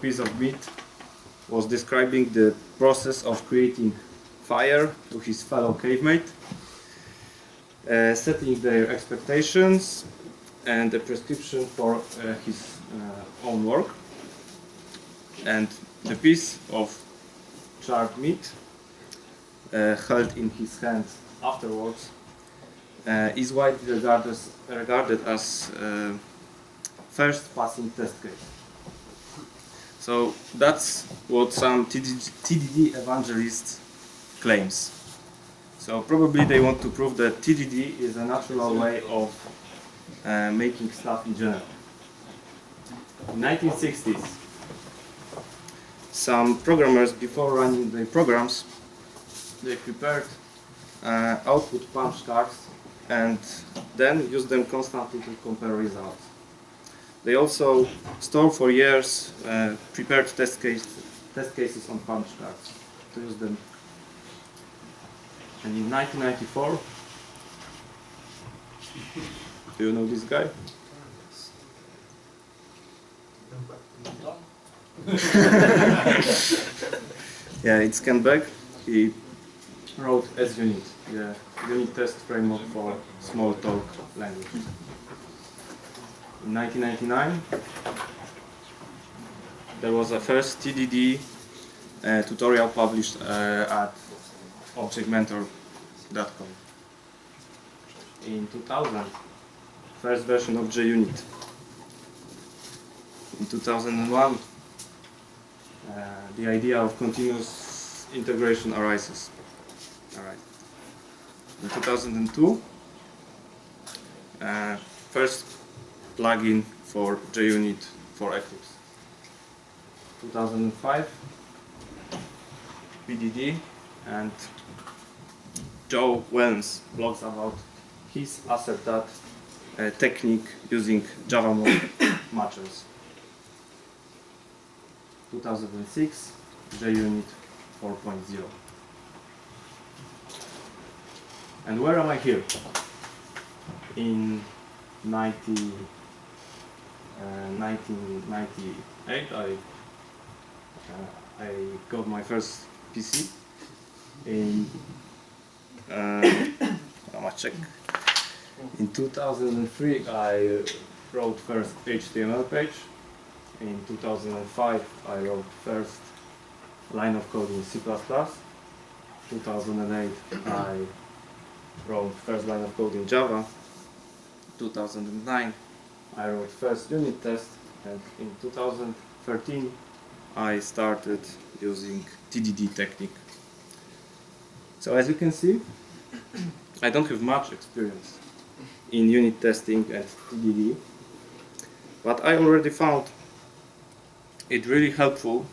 piece of meat was describing the process of creating fire to his fellow cavemate, setting their expectations and a prescription for his own work. And the piece of charred meat held in his hand afterwards is widely regarded as first passing test case. So that's what some TDD evangelists claims. So probably they want to prove that TDD is a natural way of making stuff in general. In 1960s, some programmers, before running their programs, they prepared output punch cards and then used them constantly to compare results. They also store for years prepared test cases on punch cards to use them. And in 1994, do you know this guy? Yeah, it's Ken Beck. He wrote SUnit, the unit test framework for Smalltalk language. In 1999, there was a first TDD tutorial published at objectmentor.com. In 2000, first version of JUnit. In 2001, the idea of continuous integration arises. All right. In 2002, first plugin for JUnit for Eclipse. 2005, PDD, and Joe Wells blogs about his assert technique using Java matchers. 2006, JUnit 4.0. And where am I here? In 1998, I got my first PC. In check. In 2003, I wrote first HTML page. In 2005, I wrote first line of code in C++. 2008, I wrote first line of code in Java. 2009, I wrote first unit test, and in 2013, I started using TDD technique. So as you can see, I don't have much experience in unit testing and TDD, but I already found it really helpful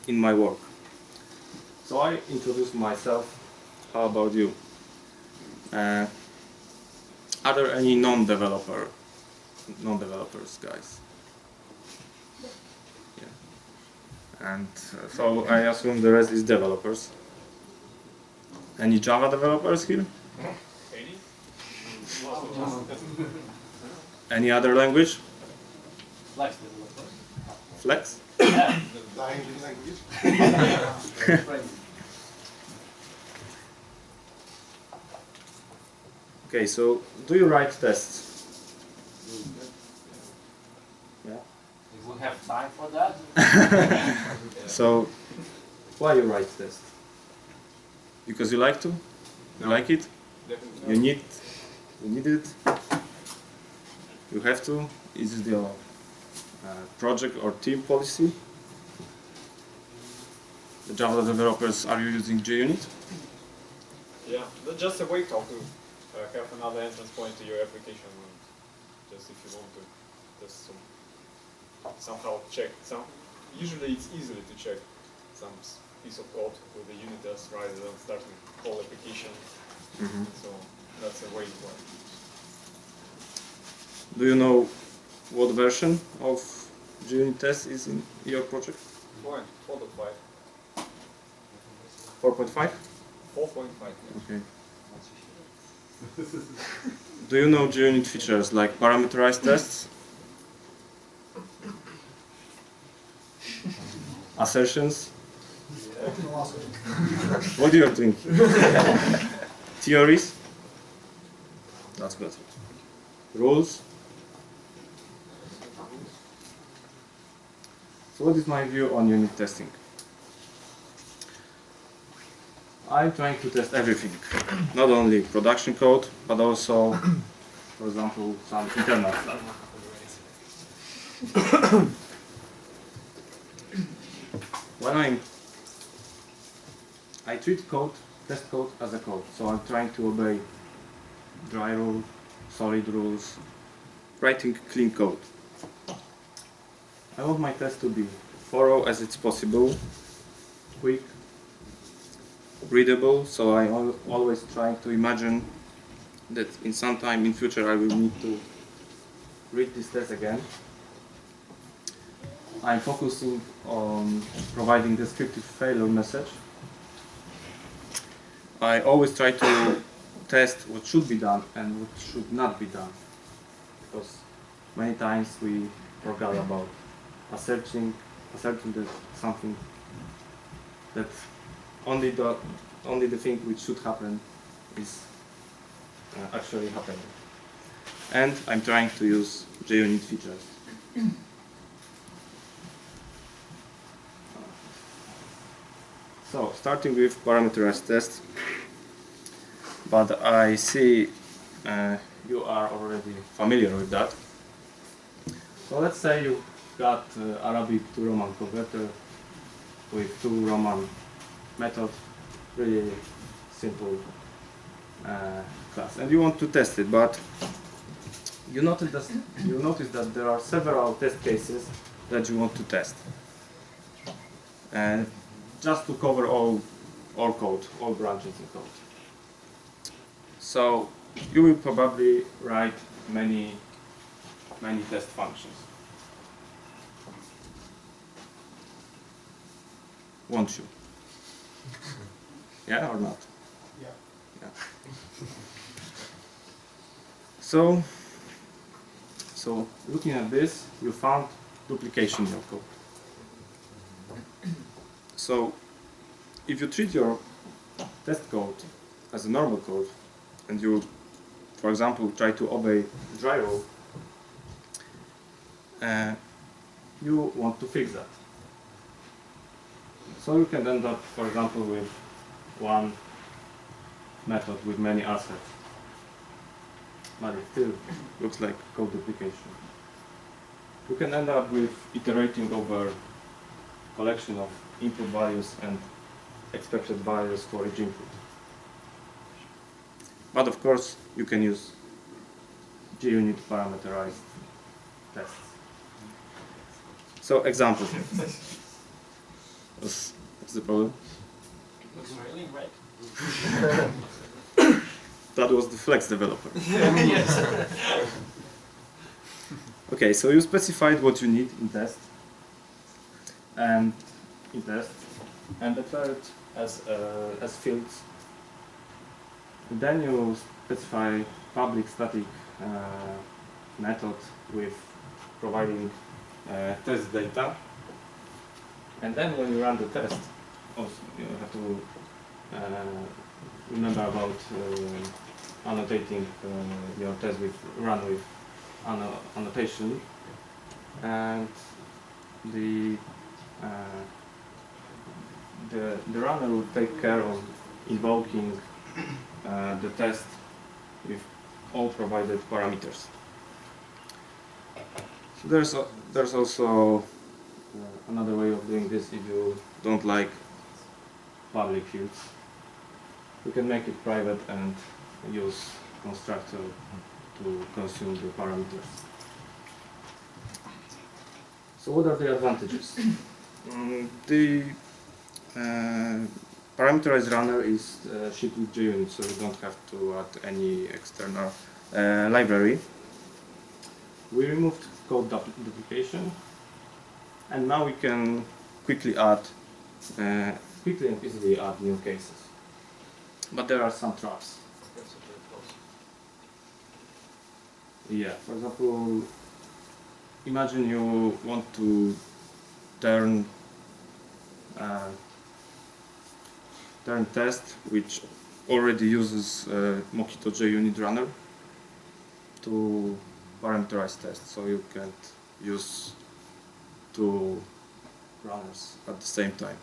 in my work. So I introduced myself. How about you? Are there any non-developers, guys? Yeah. And so I assume the rest is developers. Any Java developers here? Any other language? Flex developers. Flex? Yeah. Language. Okay, so do you write tests? Yeah. If we have time for that. So why you write tests? Because you like to? You like it? Definitely. You need it? You have to? Is it your project or team policy? The Java developers, are you using JUnit? Yeah, that's just a way how to have another entrance point to your application. And just if you want to just somehow check. Usually it's easily to check some piece of code with the unit test rather than starting whole application. Mm-hmm. So that's a way to work. Do you know what version of JUnit test is in your project? 4.5. 4.5? 4.5. Okay. Do you know JUnit features like parameterized tests? Assertions. What do you think? Theories. That's better. Rules. So what is my view on unit testing? I'm trying to test everything, not only production code, but also, for example, some internal stuff. When I treat code, test code as a code, so I'm trying to obey dry rule, solid rules, writing clean code. I want my test to be thorough as it's possible, quick, readable, so I always try to imagine that in some time in future I will need to read this test again. I'm focusing on providing descriptive failure message. I always try to test what should be done and what should not be done, because many times we forget about asserting that something that only the thing which should happen is actually happening. And I'm trying to use JUnit features. So, starting with parameterized test, but I see you are already familiar with that. So let's say you got Arabic to Roman converter with 2 Roman methods, really simple class, and you want to test it, but you notice that there are several test cases that you want to test, and just to cover all code, all branches in code. So you will probably write many test functions. Won't you? Yeah or not? Yeah. So looking at this, you found duplication in your code. So if you treat your test code as a normal code, and you, for example, try to obey dry rule, you want to fix that. So you can end up, for example, with one method with many assets, but it still looks like code duplication. You can end up with iterating over collection of input values and expected values for each input. But of course, you can use JUnit parameterized tests. So, example. What's the problem? Looks really red. That was the Flex developer. Yes. Okay, so you specified what you need in test, and declare it as fields. Then you specify public static method with providing test data, and then when you run the test, also you have to remember about annotating your test with annotation, and the runner will take care of invoking the test with all provided parameters. So there's also another way of doing this. If you don't like public fields, you can make it private and use constructor to consume the parameters. So what are the advantages? The parameterized runner is shipped with JUnit, so you don't have to add any external library. We removed code duplication, and now we can quickly and easily add new cases. But there are some traps. Yeah, for example, imagine you want to turn turn test, which already uses Mockito JUnit runner to parameterize tests, so you can't use two runners at the same time.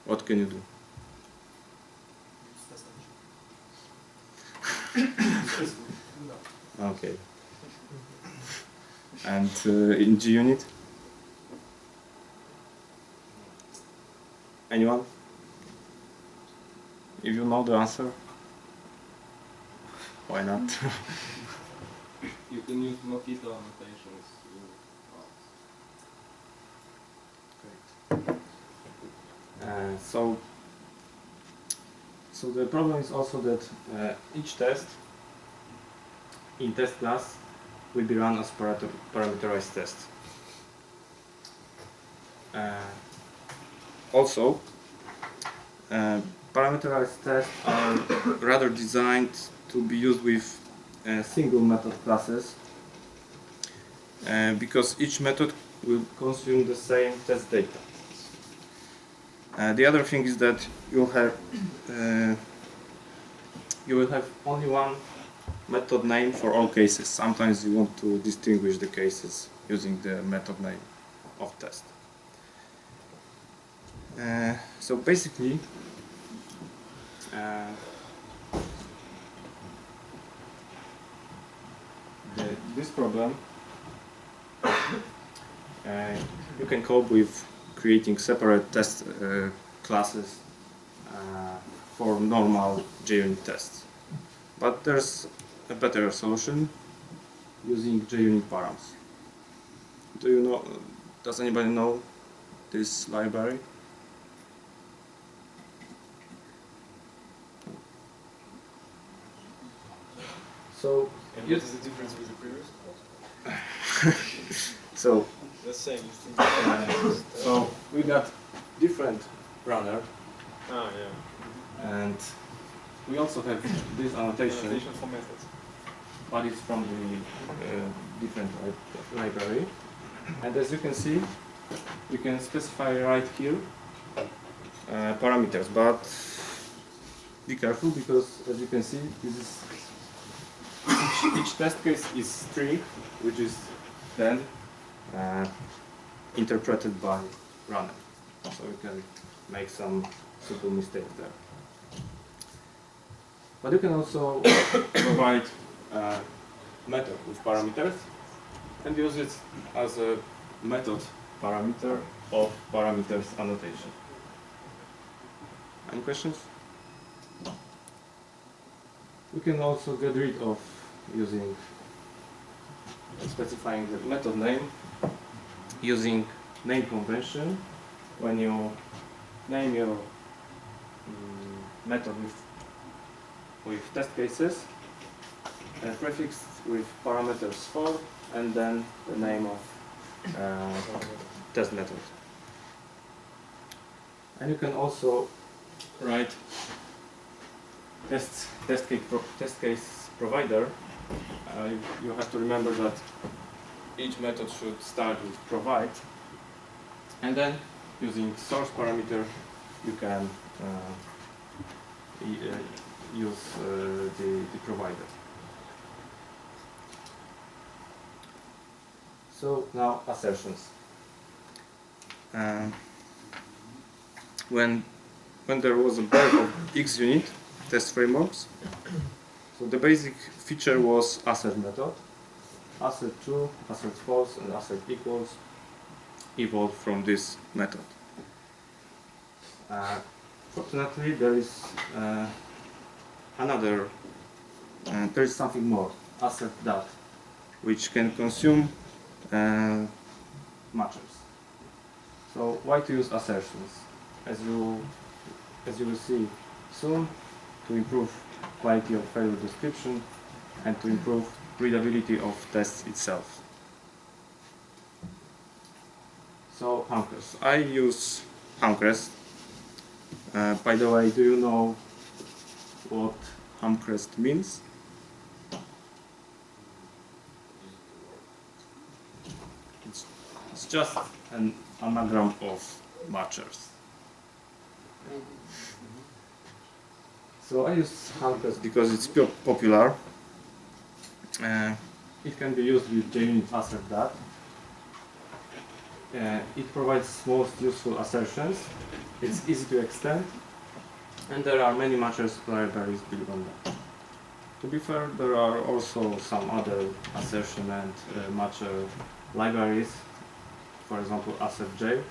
What can you do? Okay. And in JUnit? Anyone? If you know the answer, why not? You can use Mockito annotations in So the problem is also that each test in test class will be run as parameterized test. Also, parameterized tests are rather designed to be used with single method classes because each method will consume the same test data. The other thing is that you will have only one method name for all cases. Sometimes you want to distinguish the cases using the method name of test. So basically, this problem you can cope with creating separate test classes for normal JUnit tests. But there's a better solution using JUnit params. Does anybody know this library? So, And what is the difference with the previous course? so The same. So we got different runner, Yeah. and we also have this annotation, Annotation for methods. but it's from the different library. And as you can see, we can specify right here parameters, but be careful because as you can see, this is each test case is string, which is then interpreted by runner. So you can make some simple mistakes there. But you can also provide a method with parameters and use it as a method parameter of parameters annotation. Any questions? We can also get rid of using specifying the method name using name convention. When you name your method with test cases, prefixed with parameters for, and then the name of test method. And you can also write test case provider. You have to remember that each method should start with provide, and then using source parameter you can use the provider. So now assertions. When there was a birth of XUnit test frameworks, so the basic feature was assert method. Assert true, assert false, and assert equals evolved from this method. Fortunately, there is there is something more, assert that, which can consume matchers. So why to use assertions? As you will see soon, to improve quality of failure description and to improve readability of tests itself. So Hamcrest. I use Hamcrest. By the way, do you know what Hamcrest means? It's just an anagram of matchers. So I use Handclass because it's popular. It can be used with JUnit assert that. It provides most useful assertions. It's easy to extend, and there are many matchers libraries built on that. To be fair, there are also some other assertion and matcher libraries. For example, AssertJ,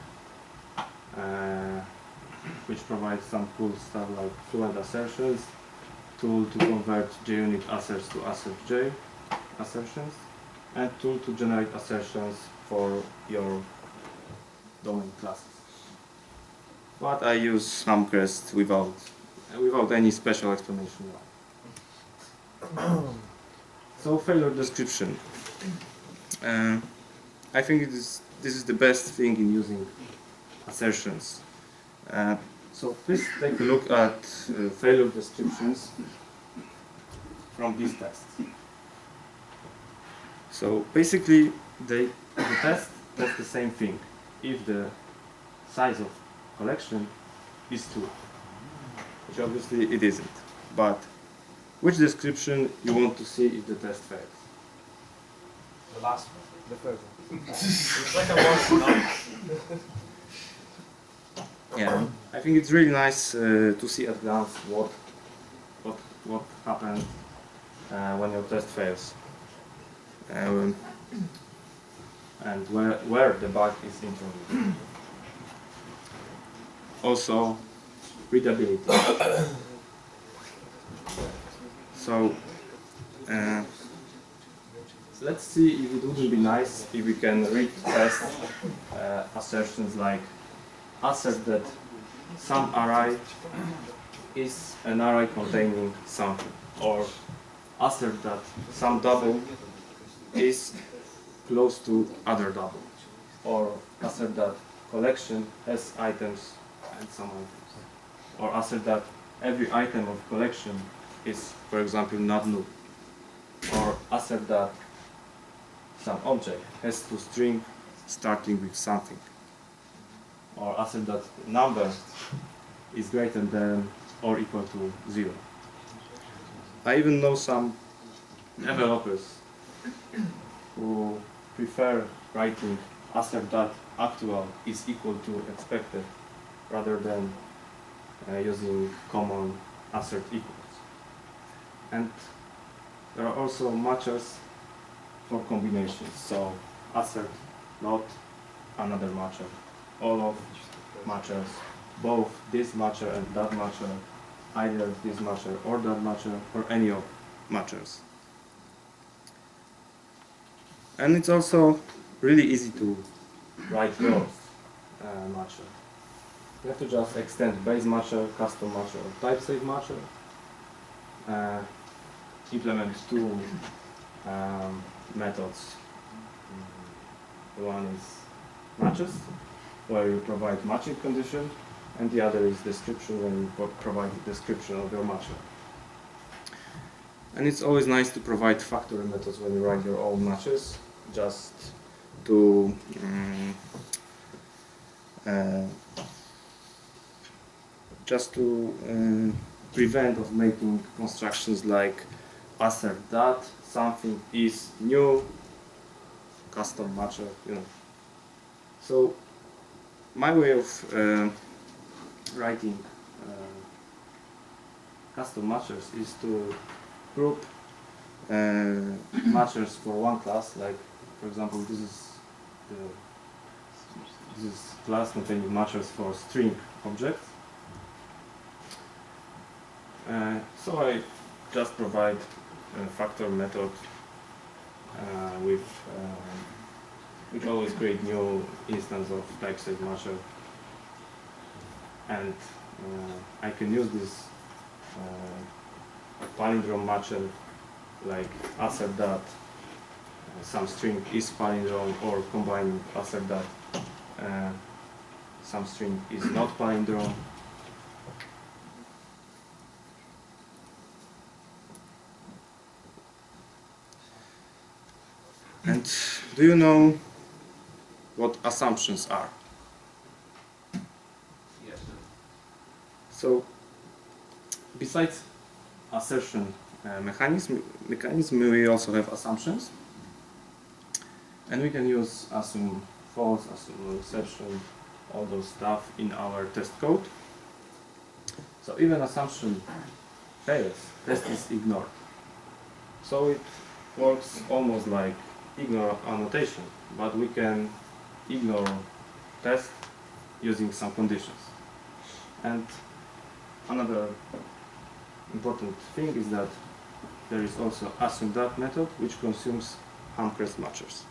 which provides some cool stuff like fluent assertions, tool to convert JUnit asserts to AssertJ assertions, and tool to generate assertions for your domain classes. But I use Hamcrest without any special explanation. So failure description. I think this is the best thing in using assertions. So please take a look at failure descriptions from these tests. So basically, the test does the same thing if the size of collection is 2, which obviously it isn't. But which description you want to see if the test fails? The last one. The first one. The second one, no. Yeah, I think it's really nice to see at glance what happened when your test fails, and where the bug is introduced. Also, readability. So let's see if it wouldn't be nice if we can read test assertions like assert that some array is an array containing something, or assert that some double is close to other double, or assert that collection has items and some items, or assert that every item of collection is, for example, not null, or assert that some object has to string starting with something, or assert that number is greater than or equal to 0. I even know some developers who prefer writing assert that actual is equal to expected rather than using common assert equals. And there are also matchers for combinations. So assert not another matcher, all of matchers, both this matcher and that matcher, either this matcher or that matcher, or any of matchers. And it's also really easy to write your matcher. You have to just extend base matcher, custom matcher, or type-safe matcher. Implement two methods. One is matches, where you provide matching condition, and the other is description, when you provide the description of your matcher. And it's always nice to provide factory methods when you write your own matches, just to prevent of making constructions like assert that something is new, custom matcher, So my way of writing custom matchers is to group matchers for one class. Like, for example, this is class containing matchers for string objects. So I just provide a factor method which always create new instance of type-safe matcher, and I can use this palindrome matcher, like assert that some string is palindrome, or combining assert that some string is not palindrome. And do you know what assumptions are? Yes. So besides assertion mechanism, we also have assumptions, and we can use assume false, assume exception, all those stuff in our test code. So even assumption fails, test is ignored. So it works almost like ignore annotation, but we can ignore test using some conditions. And another important thing is that there is also assume that method, which consumes Hamcrest matchers.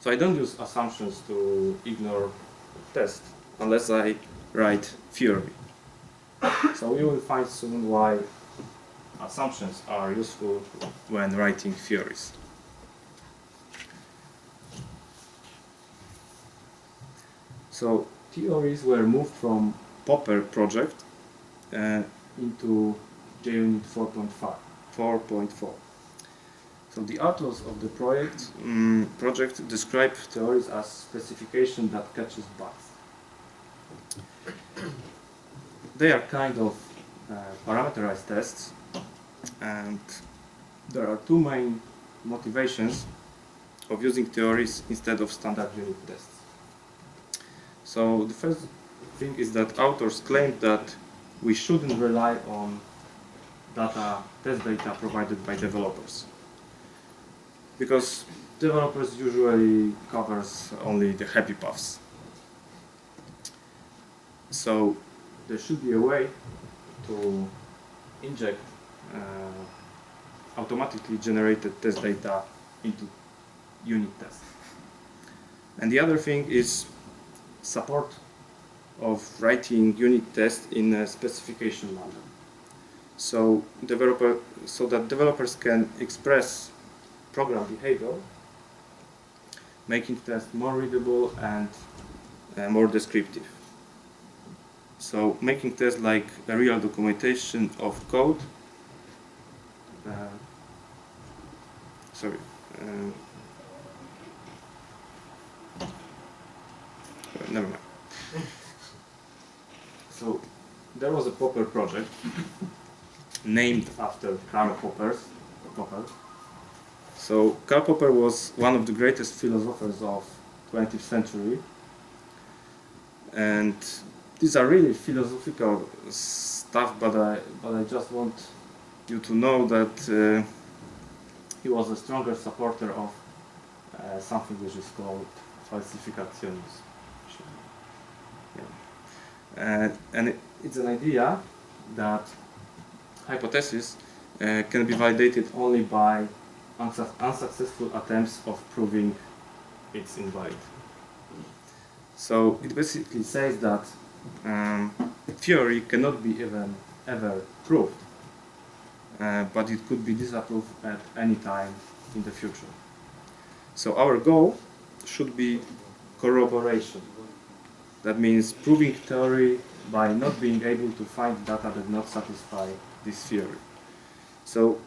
So I don't use assumptions to ignore test unless I write theory. So we will find soon why assumptions are useful when writing theories. So theories were moved from Popper project into JUnit 4.4. So the authors of the project describe theories as specification that catches bugs. They are kind of parameterized tests, and there are two main motivations of using theories instead of standard unit tests. So the first thing is that authors claim that we shouldn't rely on test data provided by developers, because developers usually covers only the happy paths. So there should be a way to inject automatically generated test data into unit tests. And the other thing is support of writing unit tests in a specification manner. So that developers can express program behavior, making tests more readable and more descriptive. So making tests like a real documentation of code. Never mind. So there was a Popper project named after Karl Popper. So Karl Popper was one of the greatest philosophers of 20th century, and these are really philosophical stuff, but I just want you to know that he was a stronger supporter of something which is called falsificationism. Yeah. And it's an idea that hypothesis can be validated only by unsuccessful attempts of proving it's invalid. So it basically says that theory cannot be ever proved, but it could be disapproved at any time in the future. So our goal should be corroboration. That means proving theory by not being able to find data that not satisfy this theory. So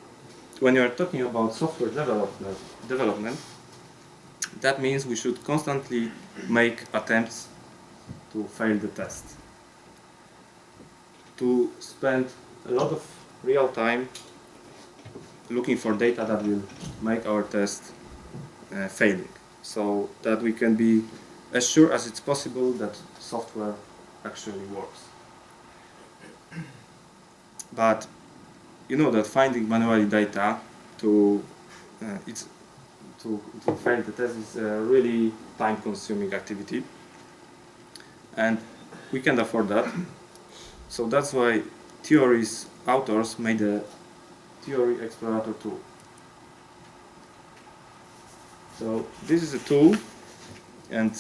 when you are talking about software development, that means we should constantly make attempts to fail the test. To spend a lot of real time looking for data that will make our test failing, so that we can be as sure as it's possible that software actually works. But you know that finding manually data to fail the test is a really time-consuming activity, and we can't afford that. So that's why theory's authors made a Theory Explorator tool. So this is a tool, and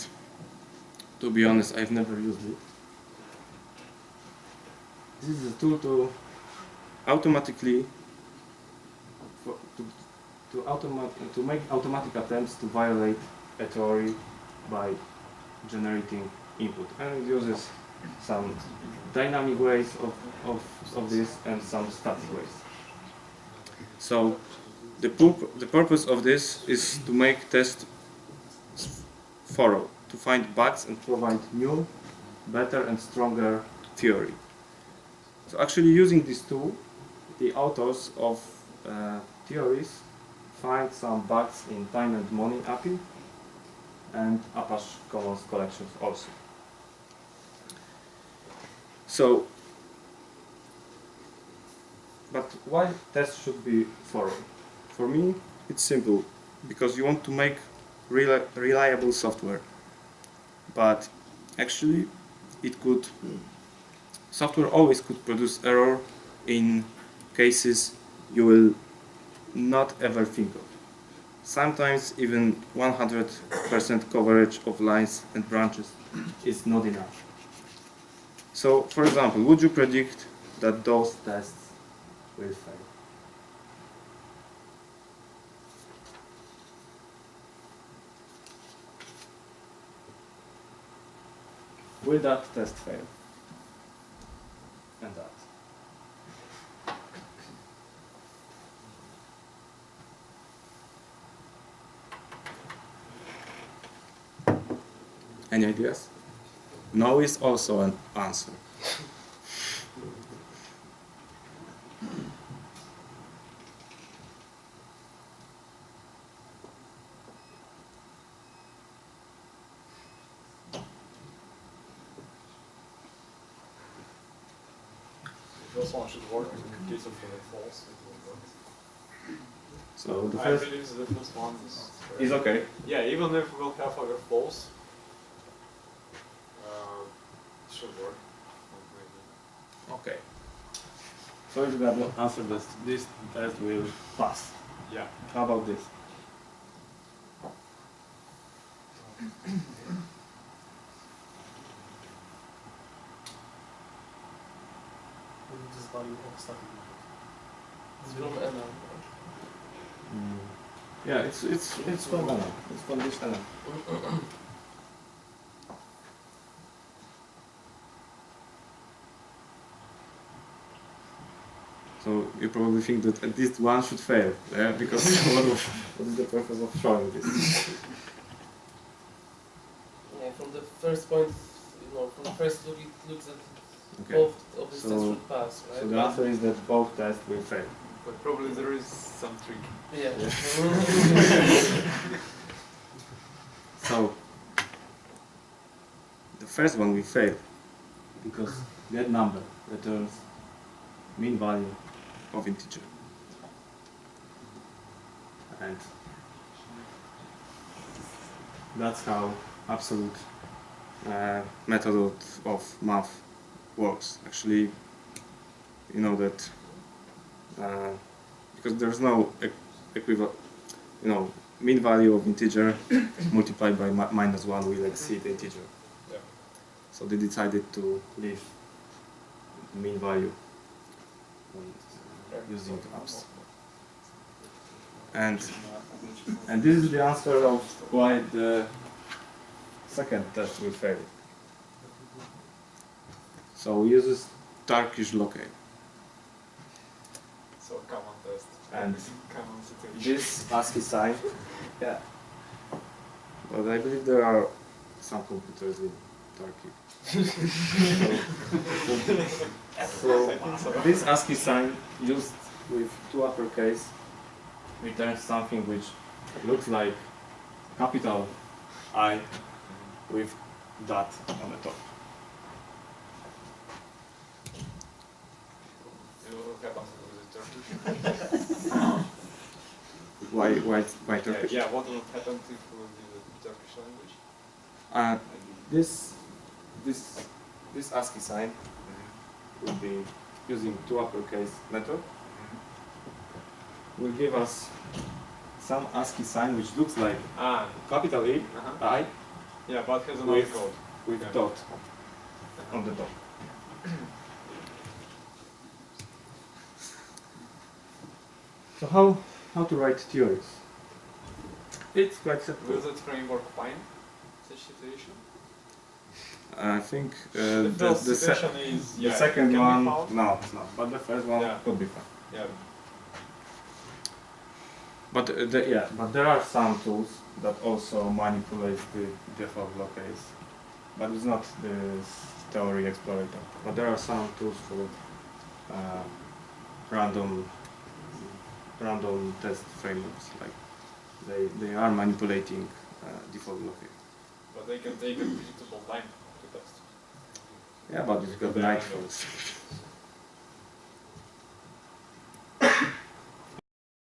to be honest, I've never used it. This is a tool to automatically to make automatic attempts to violate a theory by generating input, and it uses some dynamic ways of this and some static ways. So the purpose of this is to make tests thorough, to find bugs and provide new, better and stronger theory. So actually using this tool, the authors of theories find some bugs in Time and Money API and Apache Commons collections also. So, but why tests should be thorough? For me, it's simple, because you want to make reliable software. But actually, software always could produce error in cases you will not ever think of. Sometimes even 100% coverage of lines and branches is not enough. So, for example, would you predict that those tests will fail? Will that test fail? And that. Any ideas? No is also an answer. This one should work. In case of false, it will work. So the I first believe the first one is okay. Yeah, even if we'll have other false, it should work. Maybe. Okay. So if that answer this test will pass. Yeah. How about this? This value of static method. Yeah, it's from NM. It's from this NM. So you probably think that at least one should fail, yeah? Because what is the purpose of showing this? Yeah, from the first point, from the first look, it looks that Okay. both of these So- tests should pass, right? So the answer is that both tests will fail. But probably there is some trick. Yeah. So the first one will fail because that number returns mean value of integer. And that's how absolute method of math works. Actually, you know that because there's no equivalent, mean value of integer multiplied by -1 will exceed integer. Yeah. So they decided to leave mean value using apps. And this is the answer of why the second test will fail. So we use Turkish locale. So common test. And common situation. this ASCII sign, yeah. But I believe there are some computers in Turkey. So this ASCII sign used with two uppercase returns something which looks like capital I with dot on the top. It will happen with the Turkish. Why Turkish? Yeah, what will happen if we will do the Turkish language? This ASCII sign will be using two uppercase method. Will give us some ASCII sign which looks like capital E, I, Yeah, but has another with, code. with Yeah. dot on the top. So how to write theories? It's quite simple. Will that framework find such situation? I think If the situation is the second can one, be found? no, it's not. But the first one Yeah. could be fine. Yeah. But but there are some tools that also manipulate the default locales. but it's not the theory explorator. But there are some tools for random test frameworks. Like they are manipulating default blockade. But they can take a predictable time to test. Yeah, but it's got They are night not. falls.